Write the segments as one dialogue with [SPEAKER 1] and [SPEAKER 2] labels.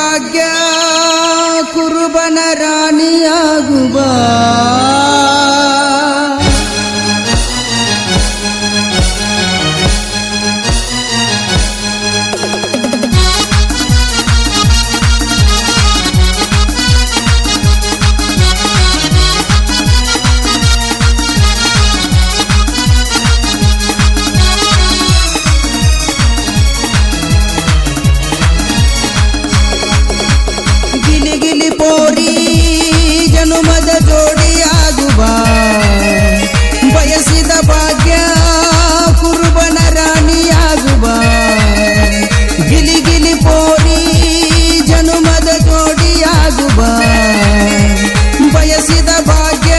[SPEAKER 1] ಭಾಗ್ಯ ಕುರುಬನ ರಾಣಿಯಾಗುವ ಪೋರಿ ಜನುಮದ ಜೋಡಿಯಾಗುವ ಬಯಸಿದ ಭಾಗ್ಯ ಕುರುಬನ ರಾಣಿಯಾಗುವ ಗಿಲಿ ಗಿಲಿ ಪೋರಿ ಜನುಮದ ಜೋಡಿಯಾಗುವ ಬಯಸಿದ ಭಾಗ್ಯ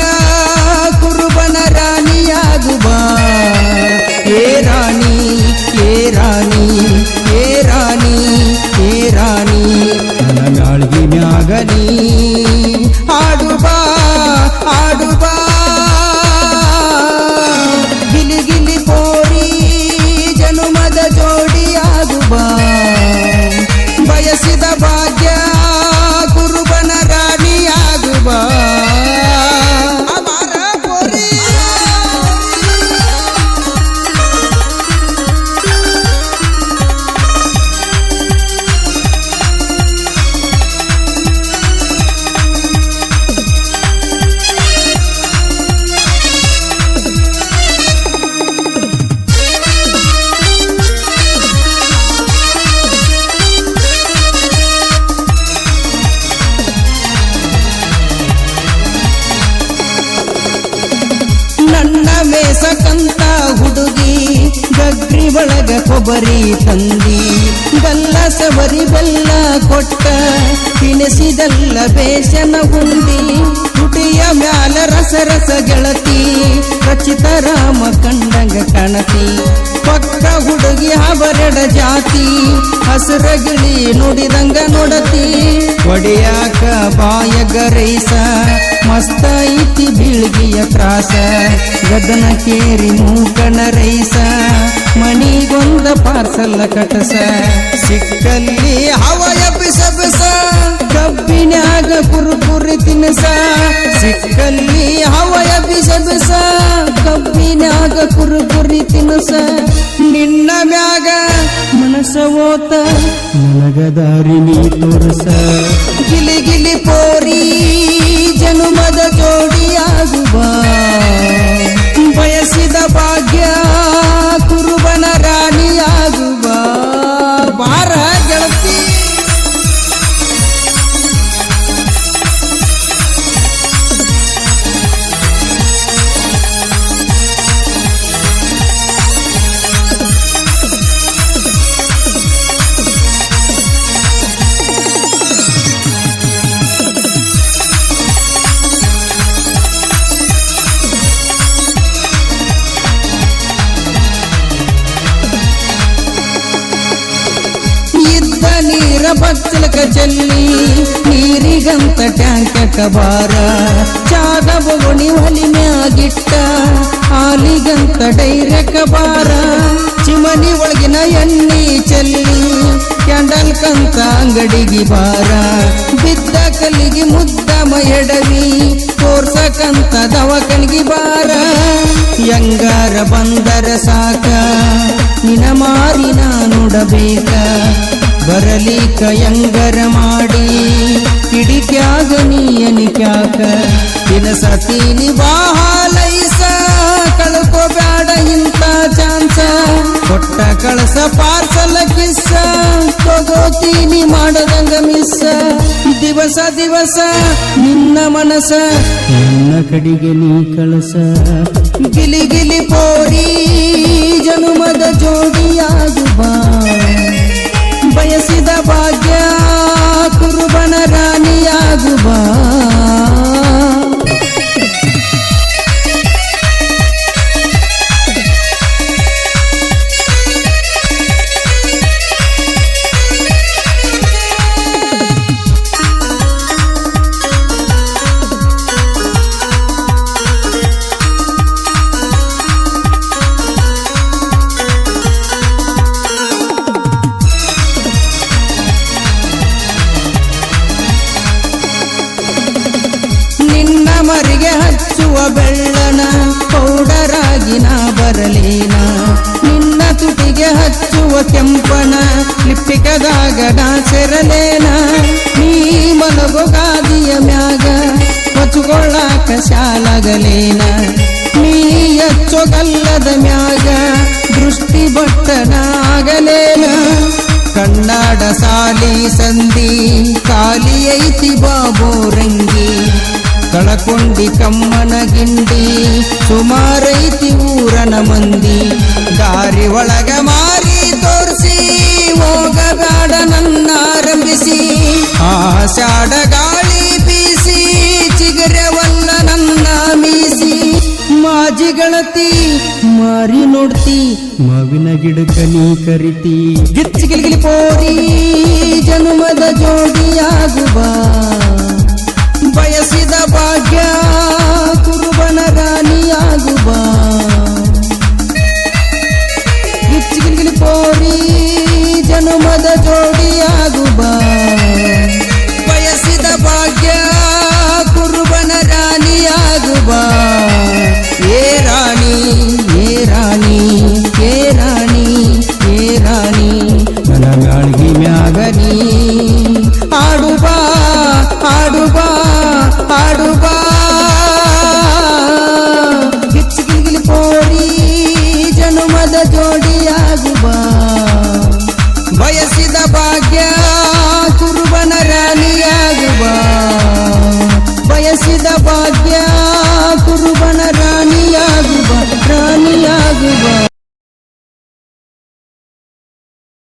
[SPEAKER 1] ಕುರುಬನ ರಾಣಿಯಾಗುವ ಏ ರಾಣಿ ಏ ರಾಣಿ ಏ ರಾಣಿ ಏ ರಾಣಿ ಗಾಳಿಗೆ ಮ್ಯಾಗನಿ ಆಡುಬಾ ಆಡುಬಾ ಗಿಲಿ ಗಿಲಿ ಪೋರಿ ಜನುಮದ ಜೋಡಿಯಾಗುವ ಬಯಸಿದ ಭಾಗ್ಯ ಕುರುಬನ ರಾಣಿಯಾಗುವ ಮೇಸಕಂತ ಹುಡುಗಿ ಗಗ್ರಿ ಒಳಗ ಕೊಬ್ಬರಿ ತಂದಿ ಗಲ್ಲ ಸವರಿ ಬೆಲ್ಲ ಕೊಟ್ಟ ತಿನಿಸಿದಲ್ಲ ಬೇಸನ ಉಂಡಿ ತುಟಿಯ ಮ್ಯಾಲ ರಸ ರಸ ಗೆಳತಿ ರಚಿತ ರಾಮ ಕಂಡಂಗ ಕಣತಿ ಪಕ್ಕ ಹುಡುಗಿ ಅವರೆಡ ಜಾತಿ ಹಸರ ಗಿಳಿ ನುಡಿದಂಗ ನೋಡತಿ ಒಡೆಯಾಕ ಬಾಯಗ ರೈಸ ಮಸ್ತ ಐತಿ ಬೀಳ್ಗಿಯ ತ್ರಾಸ ಗದನ ಕೇರಿ ಮೂಕನ ರೈಸ ಮಣಿಗೊಂದ ಪಾರ್ಸಲ್ಲ ಕಟಸ ಸಿಕ್ಕಲ್ಲಿ ಹವಯ ಬಿಸ ಬಿಸ ಕಬ್ಬಿನ್ಯಾಗ ಕುರುಕುರಿ ತಿನಸ ಸಿಕ್ಕಲ್ಲಿ ಹವಯ ಬಿಸ ಬಿಸ ಕಬ್ಬಿನ್ಯಾಗ ಕುರುಕುರಿ ತಿನಸ ನಿನ್ನ ಮ್ಯಾಗ ಮನಸ ಓತ ನನಗದಾರಿ ನೀ ತೋರಸ ಗಿಲಿ ಗಿಲಿ ಪೋರಿ ಜನುಮದ ಜೋಡಿಯಾಗುವ ಬಯಸಿದ ಭಾಗ್ಯ ಕುರುಬನ ರಾಣಿಯಾಗುವ ಬಾರ ಗೆಳತಿ ನೀರ ಬಚ್ಚಲಕ ಚೆಲ್ಲಿ ನೀರಿಗಂತ ಟ್ಯಾಂಕ ಕಬಾರ ಚಾದ ಬೊಗಣಿ ಒಲಿ ಮ್ಯಾಗಿಟ್ಟ ಹಾಲಿಗಂತ ಡೈರೆ ಕಬಾರ ಚಿಮನಿ ಒಳಗಿನ ಎಣ್ಣಿ ಚೆಲ್ಲಿ ಕ್ಯಾಂಡಲ್ ಕಂತ ಅಂಗಡಿಗೆ ಬಾರ ಬಿದ್ದ ಕಲ್ಲಿಗೆ ಮುದ್ದ ಮಯಡವಿ ತೋರ್ಸಕಂತ ದವಕಣಿಗೆ ಬಾರ ಯಂಗಾರ ಬಂದರ ಸಾಕ ನಿನ ಮಾರಿ ನಾ ನೋಡಬೇಕ ಬರಲಿಕ ಯಂಗರ ಮಾಡಿ ಕಿಡಿಕ್ಯಾಗ ನೀಯನಿಕ್ಯಾಕ ದಿನಸತೀನಿ ಬಾಹಾಲೈಸ ಕಳ್ಕೋಬ್ಯಾಡ ಇಂಥ ಚಾನ್ಸ ಕೊಟ್ಟ ಕಳಸ ಪಾರ್ಸಲ ಕಿಸ್ಸ ತಗೋತೀನಿ ಮಾಡದಂಗ ಮಿಸ್ಸ ದಿವಸ ದಿವಸ ನಿನ್ನ ಮನಸ ನನ್ನ ಕಡೆಗೆ ನೀ ಕಳಸ ಗಿಲಿ ಗಿಲಿ ಪೋರಿ ಜನುಮದ ಜೋಡಿಯಾಗುವ ಬಯಸಿದ ಭಾಗ್ಯ ಕುರುಬನ ರಾಣಿಯಾಗುವ ಕಸ್ಟಮರಿಗೆ ಹಚ್ಚುವ ಬೆಳ್ಳನ ಪೌಡರಾಗಿ ನಾ ಬರಲೇನ ನಿನ್ನ ತುಟಿಗೆ ಹಚ್ಚುವ ಕೆಂಪನ ಲಿಪ್ಟಿಕದಾಗ ನಾ ಸೇರಲೇನ ನೀ ಮಲಗೋ ಗಾದಿಯ ಮ್ಯಾಗ ಹೊಚ್ಚುಕೊಳ್ಳಾಕ ಶಾಲಾಗಲೇನ ನೀ ಹಚ್ಚೊಗಲ್ಲದ ಮ್ಯಾಗ ದೃಷ್ಟಿ ಬಟ್ಟನಾಗಲೇನ ಕನ್ನಡ ಸಾಲಿ ಸಂಧಿ ಖಾಲಿ ಐತಿ ಬಾಬೋರಂಗಿ ಕಳಕೊಂಡಿ ಕಮ್ಮನ ಗಿಂಡಿ ಸುಮಾರೈತಿ ಊರನ ಮಂದಿ ದಾರಿ ಒಳಗ ಮಾರಿ ತೋರಿಸಿ ಹೋಗಬೇಡ ನನ್ನಾರಂಭಿಸಿ ಆಷಾಢ ಗಾಳಿ ಬೀಸಿ ಚಿಗರವಲ್ಲ ನನ್ನ ಮೀಸಿ ಮಾಜಿಗಳತಿ ಮಾರಿ ನೋಡ್ತಿ ಮಾವಿನ ಗಿಡಕ ನೀ ಕರಿತಿ ಗಿಚ್ಚಿಗಿಲಿಗಿಲಿ ಪೋರಿ ಜನುಮದ ಜೋಡಿಯಾಗುವ ಬಯಸಿದ ಭಾಗ್ಯ ಕುರುಬನ ರಾಣಿಯಾಗುವ ಗಿಚ್ಚಿಗಿಲಿಗಿಲಿ ಪೋರಿ ಜನುಮದ ಜೋಡಿಯಾಗುವ ಬಯಸಿದ ಭಾಗ್ಯ ಕುರುಬನ ರಾಣಿಯಾಗುವ ಏ ರಾಣಿ ಏ ರಾಣಿ ಏ ರಾಣಿ ಏ ರಾಣಿ ನನ್ನ ಗಾಳಿಗೆ ಮ್ಯಾಗನಿ ಆಡುಬಾ ಆಡುಬಾ ಆಡುಬಾ ಗಿಚ್ಚಿಗಿಲಿಗಿಲಿ ಪೋರಿ ಜನುಮದ ಜೋಡಿಯಾಗುವ ಬಯಸಿದ ಭಾಗ್ಯ ಕುರುಬನ ರಾಣಿಯಾಗುವ ಬಯಸಿದ ಭಾಗ್ಯ ಕುರುಬ